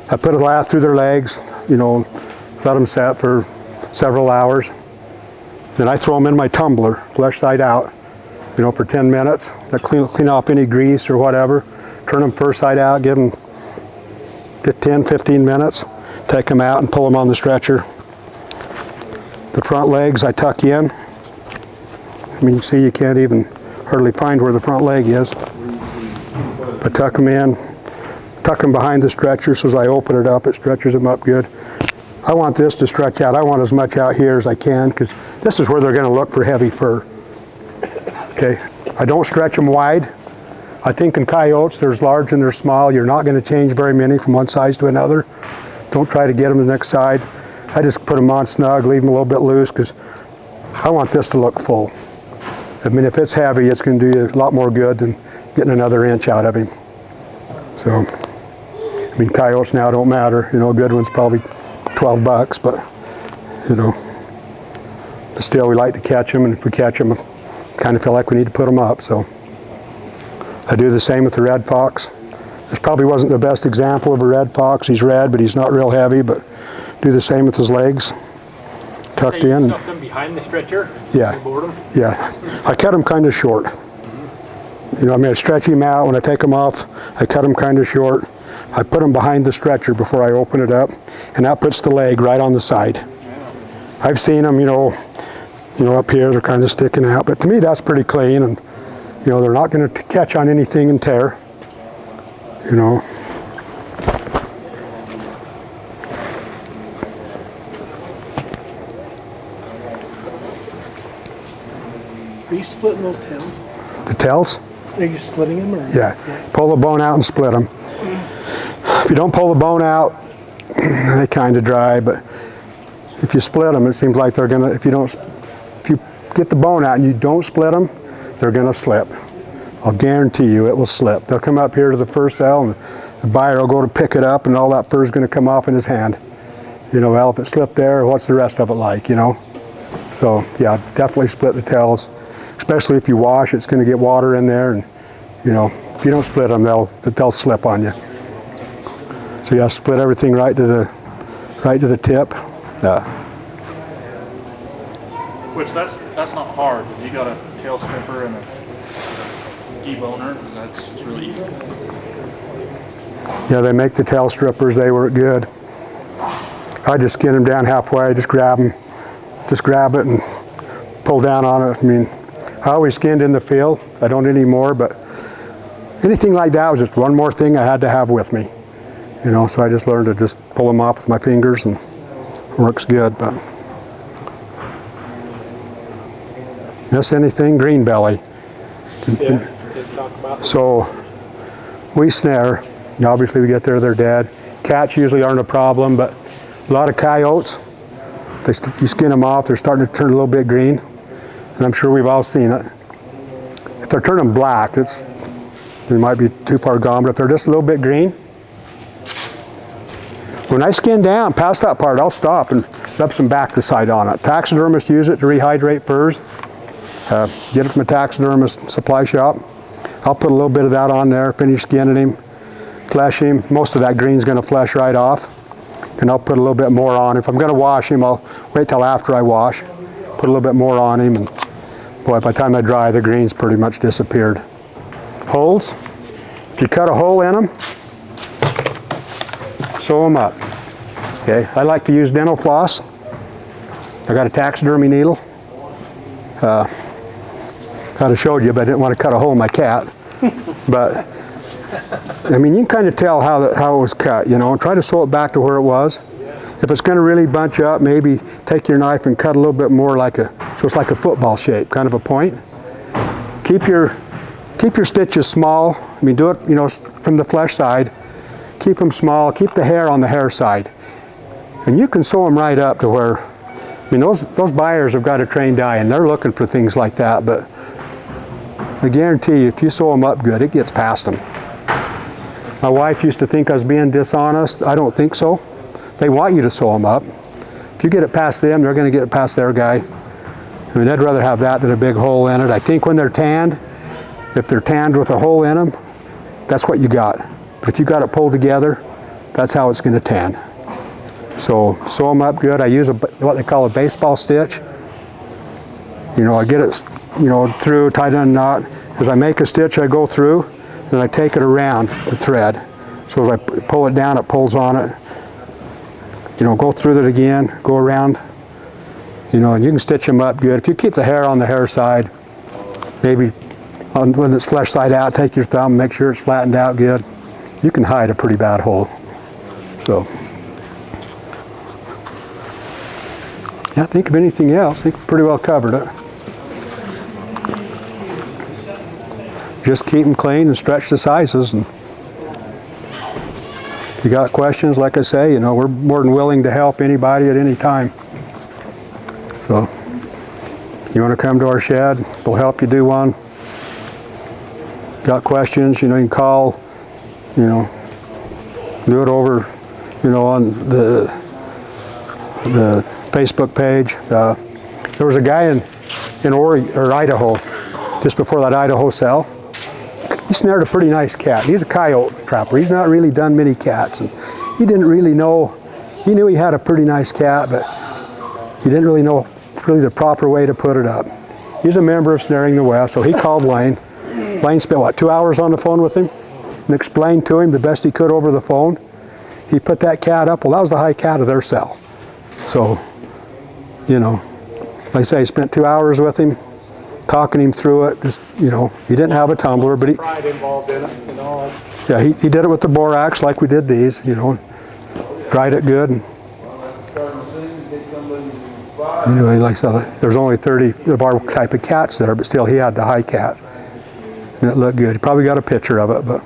I put a lath through their legs, you know, let them set for several hours. Then I throw them in my tumbler, flesh side out, you know, for 10 minutes. I clean off any grease or whatever. Turn them first side out, give them 10, 15 minutes. Take them out and pull them on the stretcher. The front legs I tuck in. I mean, you see you can't even hardly find where the front leg is. But tuck them in, tuck them behind the stretcher so as I open it up, it stretches them up good. I want this to stretch out. I want as much out here as I can because this is where they're going to look for heavy fur. Okay, I don't stretch them wide. I think in coyotes there's large and there's small. You're not going to change very many from one size to another. Don't try to get them to the next side. I just put them on snug, leave them a little bit loose because I want this to look full. I mean, if it's heavy, it's going to do you a lot more good than getting another inch out of him. So, I mean, coyotes now don't matter. You know, a good one's probably $12, but, you know, but still we like to catch them, and if we catch them, I kind of feel like we need to put them up. So, I do the same with the red fox. This probably wasn't the best example of a red fox. He's red, but he's not real heavy, but do the same with his legs. Tucked in. Stuff them behind the stretcher? Yeah. You board them? Yeah, I cut them kind of short. You know, I mean, I stretch them out. When I take them off, I cut them kind of short. I put them behind the stretcher before I open it up, and that puts the leg right on the side. I've seen them, you know, up here, they're kind of sticking out, but to me that's pretty clean, and, you know, they're not going to catch on anything and tear, you know. Are you splitting those tails? The tails? Are you splitting them? Or? Yeah, pull the bone out and split them. If you don't pull the bone out, they kind of dry, but if you split them, it seems like they're gonna, if you get the bone out and you don't split them, they're gonna slip. I'll guarantee you it will slip. They'll come up here to the fur cell and the buyer will go to pick it up and all that fur is gonna come off in his hand. You know, well, if it slipped there, what's the rest of it like, you know? So yeah, definitely split the tails. Especially if you wash, it's going to get water in there, and you know, if you don't split them, they'll slip on you. So yeah, split everything right to the tip. Which that's not hard. If you got a tail stripper and a deboner, it's really easy. Yeah, they make the tail strippers. They work good. I just skin them down halfway. Just grab them, just grab it and pull down on it. I mean, I always skinned in the field. I don't anymore, but anything like that was just one more thing I had to have with me. You know, so I just learned to just pull them off with my fingers, and it works good. But miss anything? Green belly. Yeah. Talk about So we snare. Obviously, we get there, they're dead. Cats usually aren't a problem, but a lot of coyotes, you skin them off, they're starting to turn a little bit green. And I'm sure we've all seen it. If they're turning black, they might be too far gone, but if they're just a little bit green, when I skin down past that part, I'll stop and rub some Bacticide on it. Taxidermists use it to rehydrate furs. Get it from a taxidermist supply shop. I'll put a little bit of that on there, finish skinning him, flesh him. Most of that green's gonna flesh right off. And I'll put a little bit more on. If I'm gonna wash him, I'll wait till after I wash. Put a little bit more on him and Boy, by the time they dry, the green's pretty much disappeared. Holes, if you cut a hole in them, sew them up. Okay, I like to use dental floss. I got a taxidermy needle. Kind of showed you, but I didn't want to cut a hole in my cat. But I mean, you can kind of tell how it was cut, you know, and try to sew it back to where it was. If it's going to really bunch up, maybe take your knife and cut a little bit more so it's like a football shape, kind of a point. Keep your stitches small. I mean, do it, you know, from the flesh side. Keep them small. Keep the hair on the hair side. And you can sew them right up to where, I mean, those buyers have got a trained eye and they're looking for things like that, but I guarantee you, if you sew them up good, it gets past them. My wife used to think I was being dishonest. I don't think so. They want you to sew them up. If you get it past them, they're going to get it past their guy. I mean, I'd rather have that than a big hole in it. I think when they're tanned, if they're tanned with a hole in them, that's what you got. But if you got it pulled together, that's how it's going to tan. So sew them up good. I use what they call a baseball stitch. You know, I get it, you know, through, tied in a knot. As I make a stitch, I go through, and I take it around the thread. So as I pull it down, it pulls on it. You know, go through it again, go around, you know, and you can stitch them up good. If you keep the hair on the hair side, maybe when it's flesh side out, take your thumb, make sure it's flattened out good. You can hide a pretty bad hole. So, yeah, think of anything else. I think we pretty well covered it. Just keep them clean and stretch the sizes. And if you got questions, like I say, you know, we're more than willing to help anybody at any time. So, if you want to come to our shed, we'll help you do one. Got questions, you know, you can call, you know, do it over, you know, on the Facebook page. There was a guy in Idaho, just before that Idaho sale. He snared a pretty nice cat. He's a coyote trapper. He's not really done many cats, and he didn't really know. He knew he had a pretty nice cat, but he didn't really know really the proper way to put it up. He's a member of Snaring the West, so he called Lane. Lane spent, what, 2 hours on the phone with him and explained to him the best he could over the phone. He put that cat up. Well, that was the high cat of their cell. So, you know, like I say, he spent 2 hours with him, talking him through it. Just, you know, he didn't have a tumbler, but he... Pride involved in it, you know. Yeah, he did it with the borax like we did these, you know, dried it good. And, anyway, like I said, there's only 30 of our type of cats there, but still he had the high cat. And it looked good. He probably got a picture of it, but